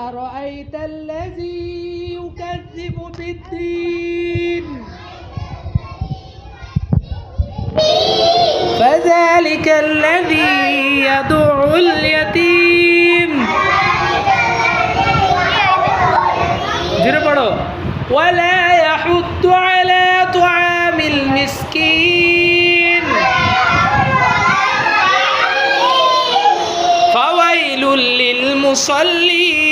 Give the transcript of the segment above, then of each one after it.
أرأيت الذي يكذب بالدين فذلك الذي يدع اليتيم جرب پڑھو ولا يحض على طعام المسكين فويل للمصلين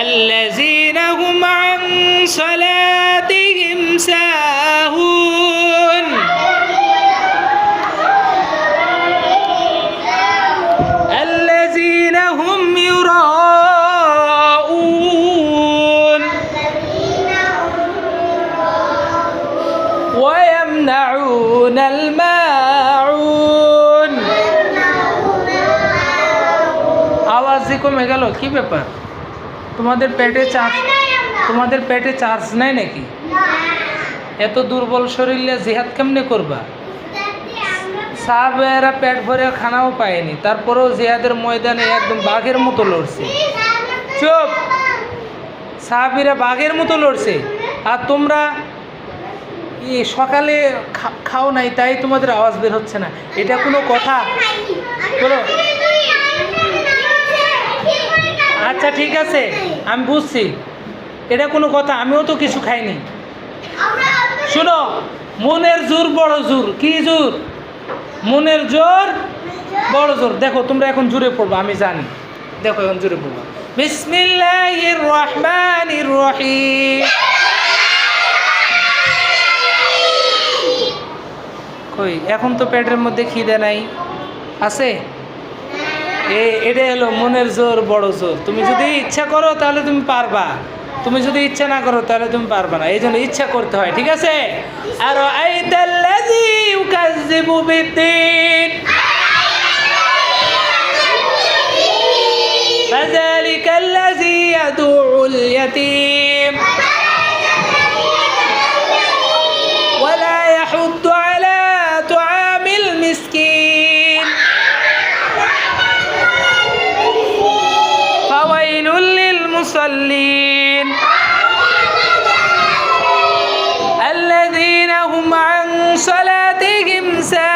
الذين هم عن صلاتهم ساهون الذين هم يراءون ويمنعون الماعون आवाज কমে গেল কি ব্যাপার তোমাদের পেটে চার্জ নাই নাকি এত দুর্বল শরীর নিয়ে জিহাদ কেমনে করবা সাহাবায়েরা পেট ভরে খানাও পায়নি তারপরেও জিহাদের ময়দানে একদম বাঘের মতো লড়ছে চুপ সাহাবীরা বাঘের মতো লড়ছে আর তোমরা সকালে খাও নাই তাই তোমাদের আওয়াজ বের হচ্ছে না এটা কোনো কথা বলো আচ্ছা ঠিক আছে আমি বুঝছি এটা কোনো কথা আমিও তো কিছু খাইনি শুনো মনের জোর বড় জোর কি জোর মনের জোর বড় জোর দেখো তোমরা এখন জোরে পড়বা আমি জানি দেখো এখন জোরে পড়বা বিসমিল্লাহির রহমানির রহিম কই এখন তো পেটের মধ্যে খিদে নাই আছে এটা হলো মনের জোর বড় জোর তুমি যদি ইচ্ছা করো তাহলে তুমি পারবা তুমি যদি ইচ্ছা না করো তাহলে তুমি পারবা না এই জন্য ইচ্ছা করতে হয় ঠিক আছে আর আইতাল্লাযী ইউকাযযিবু বিদ্দীন ফাযালিকাল্লাযী ইয়াদুউল ইয়াতীম ওয়ালা ইয়াহুদ্দু আলা তুআমিল মিসকিন ফাওয়াইলুল লিল মুসাল্লিন الذين هم عن صلاتهم ساهون